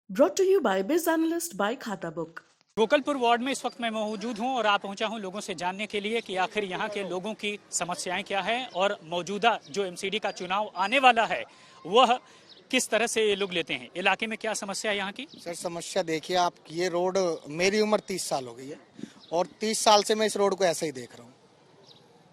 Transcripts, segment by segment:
Brought to you by Biz Analyst by Khata Book. Gokalpur ward में इस वक्त मैं मौजूद हूं और आप पहुंचा हूं लोगों से जानने के लिए कि आखिर यहां के लोगों की समस्याएं क्या हैं और मौजूदा जो एमसीडी का चुनाव आने वाला है वह किस तरह से ये लोग लेते हैं। इलाके में क्या समस्या है यहाँ की? सर समस्या देखिए आप, ये रोड मेरी उम्र 30 साल हो गई है और 30 साल से मैं इस रोड को ऐसे ही देख रहा हूँ।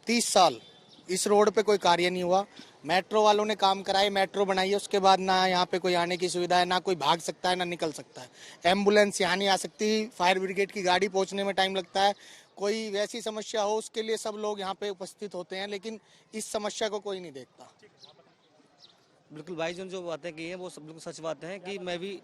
30 साल इस रोड पे कोई कार्य नहीं हुआ। मेट्रो वालों ने काम कराए, मेट्रो बनाई है, उसके बाद ना यहाँ पे कोई आने की सुविधा है, ना कोई भाग सकता है, ना निकल सकता है। एम्बुलेंस यहाँ नहीं आ सकती, फायर ब्रिगेड की गाड़ी पहुँचने में टाइम लगता है। कोई वैसी समस्या हो उसके लिए सब लोग यहाँ पे उपस्थित होते हैं, लेकिन इस समस्या को कोई नहीं देखता। बिल्कुल भाई जो बातें की हैं वो सब बिल्कुल सच बातें हैं कि मैं भी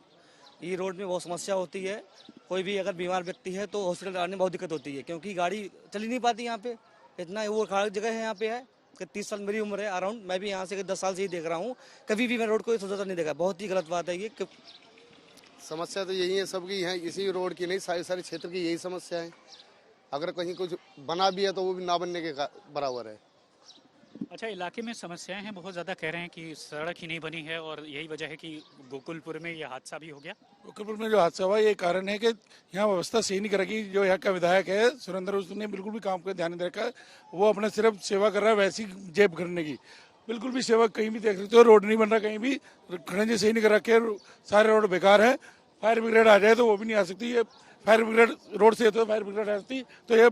ये रोड में बहुत समस्या होती है। कोई भी अगर बीमार व्यक्ति है तो हॉस्पिटल आने में बहुत दिक्कत होती है क्योंकि गाड़ी चल ही नहीं पाती यहाँ पे। इतना वो खाली जगह है यहाँ पे है कि 30 साल मेरी उम्र है अराउंड, मैं भी यहाँ से 10 साल से ही देख रहा हूँ। कभी भी मैं रोड को सुधार नहीं देखा। बहुत ही गलत बात है ये। समस्या तो यही है सबकी, है इसी रोड की नहीं, सारे क्षेत्र की यही समस्या है। अगर कहीं कुछ बना भी है तो वो भी ना बनने के बराबर है। अच्छा, इलाके में समस्याएं हैं बहुत ज़्यादा, कह रहे हैं कि सड़क ही नहीं बनी है और यही वजह है कि गोकुलपुर में ये हादसा भी हो गया। गोकुलपुर में जो हादसा हुआ ये कारण है कि यहाँ व्यवस्था सही नहीं कर रखी। जो यहाँ का विधायक है सुरेंद्र, उसने बिल्कुल भी काम पर ध्यान नहीं रखा। वो अपना सिर्फ सेवा कर रहा है वैसी जेब करने की, बिल्कुल भी सेवा कहीं भी देख सकते हो। रोड नहीं बन रहा कहीं भी, खड़ंजे सही नहीं कर रखे, सारे रोड बेकार है। फायर ब्रिगेड आ जाए तो वो भी नहीं आ सकती। ये फायर ब्रिगेड रोड से तो फायर ब्रिगेड आ सकती तो ये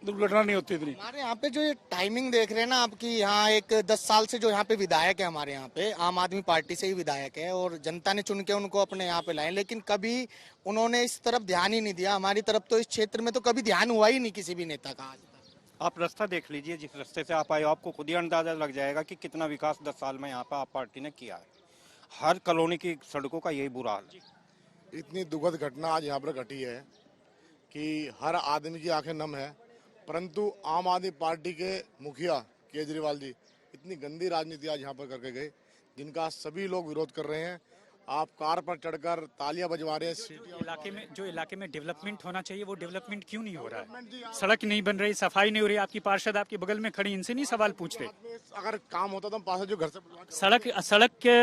दुर्घटना नहीं होती इतनी। हमारे यहाँ पे जो ये टाइमिंग देख रहे हैं ना आपकी, यहाँ एक 10 साल से जो यहाँ पे विधायक है, हमारे यहाँ पे आम आदमी पार्टी से ही विधायक है और जनता ने चुन के उनको अपने यहाँ पे लाए, लेकिन कभी उन्होंने इस तरफ ध्यान ही नहीं दिया। हमारी तरफ तो इस क्षेत्र में तो कभी ध्यान हुआ ही नहीं किसी भी नेता का। आज आप रास्ता देख लीजिए, जिस रास्ते से आप आए आपको खुद ही अंदाजा लग जाएगा कि कितना विकास 10 साल में यहाँ पर आप पार्टी ने किया है। हर कॉलोनी की सड़कों का यही बुरा हाल है। इतनी दुखद घटना आज यहाँ पर घटी है कि हर आदमी की आंखें नम है, परंतु आम आदमी पार्टी के मुखिया केजरीवाल जी इतनी गंदी राजनीति आज यहाँ पर करके गए, जिनका सभी लोग विरोध कर रहे हैं। आप कार पर चढ़कर तालियां बजवा रहे हैं। जो इलाके में डेवलपमेंट होना चाहिए वो डेवलपमेंट क्यों नहीं हो रहा है? सड़क नहीं बन रही, सफाई नहीं हो रही। आपकी पार्षद आपके बगल में खड़ी, इनसे नहीं सवाल पूछते? अगर काम होता तो हम पास जो घर से सड़क के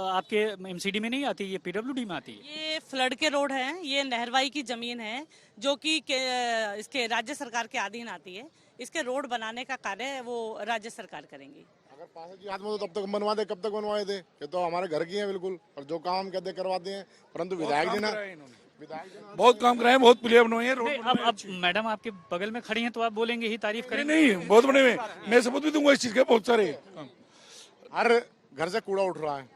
आपके एमसीडी में नहीं आती, ये पीडब्ल्यूडी में आती है। ये फ्लड के रोड हैं, ये नहरवाई की जमीन है जो कि इसके राज्य सरकार के अधीन आती है। इसके रोड बनाने का कार्य वो राज्य सरकार करेंगी। अगर पास जी हाथ में तो तब तक बनवा दे, कब तक बनवाए थे? ये तो हमारे घर की है बिल्कुल, और जो काम हम कहते करवाते हैं, परंतु विधायक जी ने बहुत काम कराए, बहुत पुलिया बनवाई है, रोड अब मैडम आपके बगल में खड़ी हैं तो आप बोलेंगे ही, तारीफ करेंगे? नहीं, बहुत बड़े में मैं सबूत भी दूंगा इस चीज के, बहुत सारे। हर घर से कूड़ा उठ रहा है,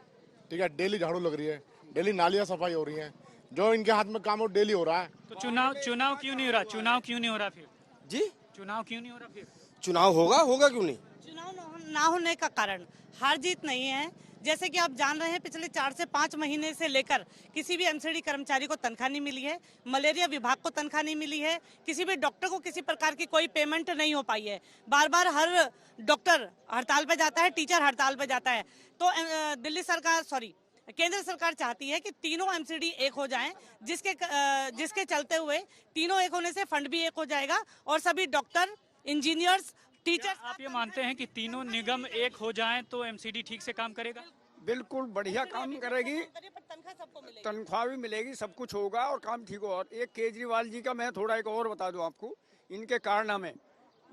ठीक है, डेली झाड़ू लग रही है, डेली नालियां सफाई हो रही हैं, जो इनके हाथ में काम हो डेली हो रहा है। तो चुनाव क्यों नहीं हो रहा? चुनाव क्यों नहीं हो रहा फिर? जी चुनाव क्यों नहीं हो रहा फिर? चुनाव होगा क्यों नहीं? चुनाव ना होने का कारण हार जीत नहीं है। जैसे कि आप जान रहे हैं, पिछले 4 से 5 महीने से लेकर किसी भी एमसीडी कर्मचारी को तनख्वाह नहीं मिली है। मलेरिया विभाग को तनख्वाह नहीं मिली है। किसी भी डॉक्टर को किसी प्रकार की कोई पेमेंट नहीं हो पाई है। बार बार हर डॉक्टर हड़ताल पे जाता है, टीचर हड़ताल पे जाता है। तो केंद्र सरकार चाहती है कि तीनों एमसीडी एक हो जाएं, जिसके चलते हुए तीनों एक होने से फंड भी एक हो जाएगा और सभी डॉक्टर, इंजीनियर्स, टीचर। आप ये मानते हैं कि तीनों निगम एक हो जाएं तो एमसीडी ठीक से काम करेगा? बिल्कुल बढ़िया काम करेगी, तनख्वाह भी मिलेगी, सब कुछ होगा और काम ठीक होगा। और एक केजरीवाल जी का मैं थोड़ा एक और बता दूं आपको, इनके कारनामे,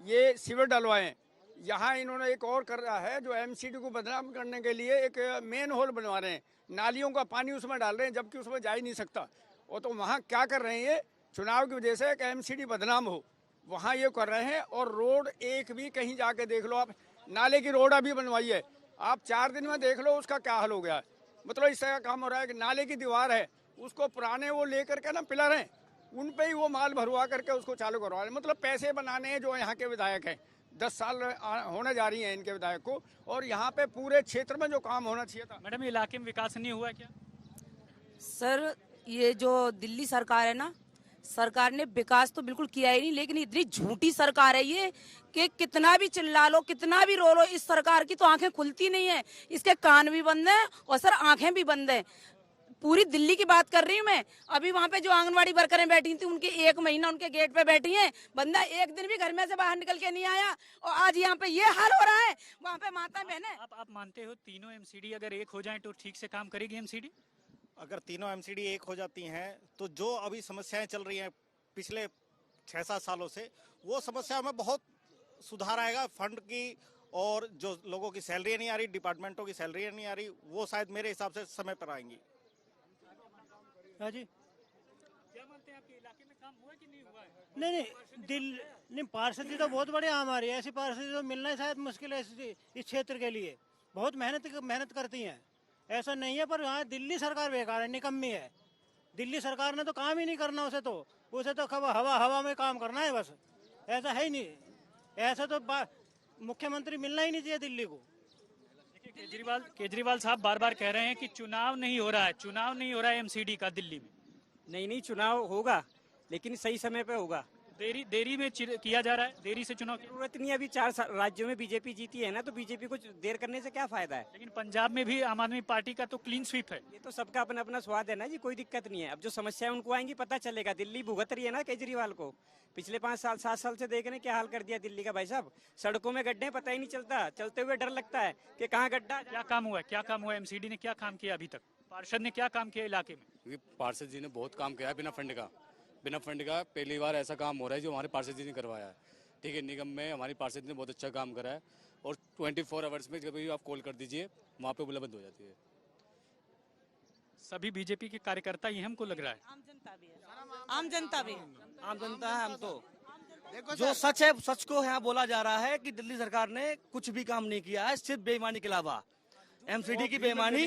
ये सीवर डलवाएं, यहाँ इन्होंने एक और कर रहा है जो एमसीडी को बदनाम करने के लिए एक मेन होल बनवा रहे हैं, नालियों का पानी उसमें डाल रहे हैं जबकि उसमें जा ही नहीं सकता। और तो वहाँ क्या कर रहे हैं, चुनाव की वजह से एक एमसीडी बदनाम हो, वहाँ ये कर रहे हैं। और रोड एक भी कहीं जाके देख लो आप, नाले की रोड अभी बनवाई है, आप 4 दिन में देख लो उसका क्या हाल हो गया है। मतलब इस तरह का काम हो रहा है कि नाले की दीवार है, उसको पुराने वो लेकर के ना पिलर हैं, उन पे ही वो माल भरवा करके उसको चालू करवा रहे हैं। मतलब पैसे बनाने हैं जो यहाँ के विधायक हैं। 10 साल होने जा रही है इनके विधायक को, और यहाँ पे पूरे क्षेत्र में जो काम होना चाहिए था। मैडम, इलाके में विकास नहीं हुआ क्या? सर, ये जो दिल्ली सरकार है ना, सरकार ने विकास तो बिल्कुल किया ही नहीं, लेकिन इतनी झूठी सरकार है ये कि कितना भी चिल्ला लो, कितना भी रो लो, इस सरकार की तो आंखें खुलती नहीं है। इसके कान भी बंद हैं और सर आंखें भी बंद हैं। पूरी दिल्ली की बात कर रही हूँ मैं। अभी वहाँ पे जो आंगनवाड़ी वर्करें बैठी थी, उनकी 1 महीना उनके गेट पे बैठी हैं, बंदा एक दिन भी घर में से बाहर निकल के नहीं आया, और आज यहाँ पे ये हाल हो रहा है। वहाँ पे माता बहने, आप मानते हो तीनों एमसीडी अगर एक हो जाए तो ठीक से काम करेगी एमसीडी? अगर तीनों एमसीडी एक हो जाती हैं तो जो अभी समस्याएं चल रही हैं पिछले 6-7 सालों से, वो समस्या में बहुत सुधार आएगा। फंड की और जो लोगों की सैलरी नहीं आ रही, डिपार्टमेंटों की सैलरी नहीं आ रही, वो शायद मेरे हिसाब से समय पर आएंगी। हाँ जी, क्या मानते हैं आपके इलाके में काम हुआ कि नहीं हुआ है? नहीं पार्षद तो बहुत बड़े हमारे, ऐसी पार्षद तो मिलना शायद मुश्किल है इस क्षेत्र के लिए। बहुत मेहनत करती हैं, ऐसा नहीं है। पर यहाँ दिल्ली सरकार बेकार है, निकम्मी है। दिल्ली सरकार ने तो काम ही नहीं करना, उसे तो हवा में काम करना है बस। ऐसा है ही नहीं, ऐसा तो मुख्यमंत्री मिलना ही नहीं चाहिए दिल्ली को। केजरीवाल साहब बार बार कह रहे हैं कि चुनाव नहीं हो रहा है एमसीडी का दिल्ली में। नहीं, चुनाव होगा लेकिन सही समय पे होगा। देरी में किया जा रहा है, देरी से चुनाव की जरूरत नहीं है। अभी 4 राज्यों में बीजेपी जीती है ना, तो बीजेपी को देर करने से क्या फायदा है। लेकिन पंजाब में भी आम आदमी पार्टी का तो क्लीन स्वीप है। ये तो सबका अपना अपना स्वाद है ना जी, कोई दिक्कत नहीं है। अब जो समस्या उनको आएंगी पता चलेगा। दिल्ली भुगत रही है ना केजरीवाल को। पिछले 5-7 साल से देख रहे हैं क्या हाल कर दिया दिल्ली का भाई साहब। सड़कों में गड्ढे पता ही नहीं चलता, चलते हुए डर लगता है कि कहाँ गड्ढा। क्या काम हुआ एमसीडी ने क्या काम किया अभी तक? पार्षद ने क्या काम किया इलाके में? पार्षद जी ने बहुत काम किया है बिना फंड का पहली बार ऐसा काम हो रहा है जो हमारे पार्षद जी ने करवाया है। ठीक है, निगम में हमारी पार्षद ने बहुत अच्छा काम करा है और 24 आवर्स में जब भी आप कॉल कर दीजिए वहाँ पे उपलब्ध हो जाती है। सभी बीजेपी के कार्यकर्ता ही हमको लग रहा है। आम जनता भी है, आम जनता है। हम तो जो सच है सच को यहाँ बोला जा रहा है कि दिल्ली सरकार ने कुछ भी काम नहीं किया है, सिर्फ बेईमानी के अलावा। एमसीडी की बेईमानी,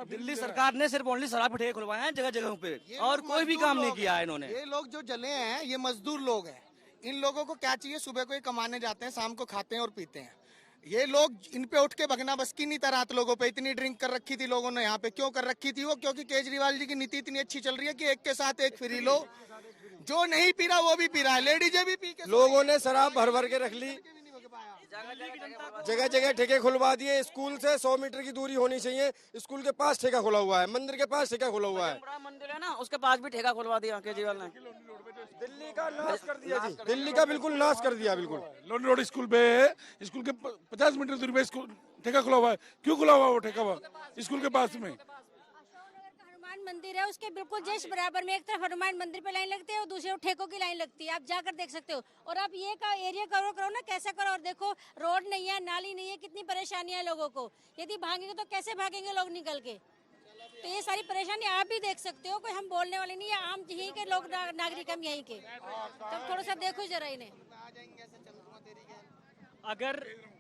दिल्ली सरकार ने सिर्फ ओनली शराब के ठेके खुलवाए हैं जगह पे, और कोई भी काम नहीं किया है इन्होंने। ये लोग जो जले हैं ये मजदूर लोग हैं। इन लोगों को क्या चाहिए? सुबह को ये कमाने जाते हैं, शाम को खाते हैं और पीते हैं। ये लोग, इन पे उठ के भगना बस की नहीं था। रात लोगों पे इतनी ड्रिंक कर रखी थी लोगों ने यहाँ पे। क्यों कर रखी थी वो? क्योंकि केजरीवाल जी की नीति इतनी अच्छी चल रही है कि एक के साथ एक फ्री लो। जो नहीं पी रहा वो भी पी रहा है, लेडीजें भी पी के। लोगों ने शराब भर के रख ली, जगह ठेके खुलवा दिए। स्कूल से 100 मीटर की दूरी होनी चाहिए, स्कूल के पास ठेका खुला हुआ है, मंदिर के पास ठेका खुला हुआ है। बड़ा मंदिर है ना, उसके पास भी ठेका खुलवा दिया केजरीवाल ने। दिल्ली का नाश कर दिया जी, दिल्ली का बिल्कुल नाश कर दिया। बिल्कुल लोन रोड स्कूल पे, स्कूल के 50 मीटर दूरी पे स्कूल ठेका खुला हुआ है। क्यों खुला हुआ वो ठेका स्कूल के पास में? हनुमान मंदिर है, उसके बिल्कुल जस्ट बराबर में एक तरफ हनुमान मंदिर पे लाइन लगती है और दूसरे ठेकों की लाइन लगती है। आप जाकर देख सकते हो। और आप ये का एरिया करो ना, कैसे करो। और देखो रोड नहीं है, नाली नहीं है, कितनी परेशानी है लोगों को। यदि भागेंगे तो कैसे भागेंगे लोग निकल के? तो ये सारी परेशानी आप भी देख सकते हो। कोई हम बोलने वाले नहीं है, आम यहीं के लोग नागरिक हम यहीं के। तो थोड़ा सा देखो जरा इन्हें। अगर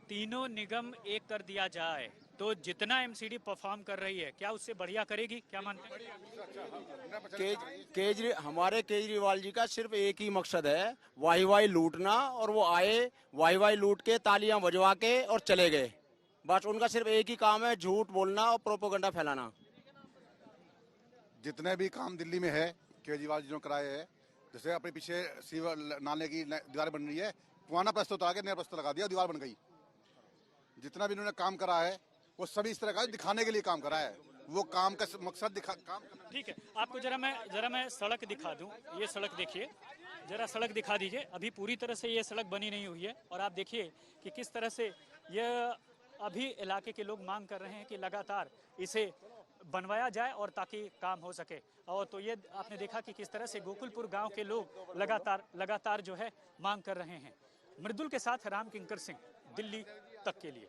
तीनों निगम एक कर दिया जाए तो जितना एमसीडी परफॉर्म कर रही है, क्या उससे बढ़िया करेगी? क्या मानते हैं? हमारे केजरीवाल जी का सिर्फ एक ही मकसद है, वाई लूटना। और वो आए, वाई लूट के तालियां बजवा के और चले गए। बस उनका सिर्फ एक ही काम है, झूठ बोलना और प्रोपेगेंडा फैलाना। जितने भी काम दिल्ली में है केजरीवाल जी ने कराए हैं, जैसे अपने पीछे सीवर नाले की दीवार बन रही है, पुराना प्रस्ताव तो आगे नया प्रस्ताव लगा दिया, दीवार बन गई। जितना भी इन्होंने काम करा है वो सभी इस तरह का दिखाने के लिए काम करा है। वो काम का मकसद काम। ठीक है, आपको जरा मैं सड़क दिखा दूं। ये सड़क देखिए, जरा सड़क दिखा दीजिए। अभी पूरी तरह से ये सड़क बनी नहीं हुई है और आप देखिए कि किस तरह से यह अभी इलाके के लोग मांग कर रहे हैं कि लगातार इसे बनवाया जाए और ताकि काम हो सके। और तो ये आपने देखा कि किस तरह से गोकुलपुर गांव के लोग लगातार जो है मांग कर रहे हैं। मृदुल के साथ राम किंकर सिंह, दिल्ली तक के लिए।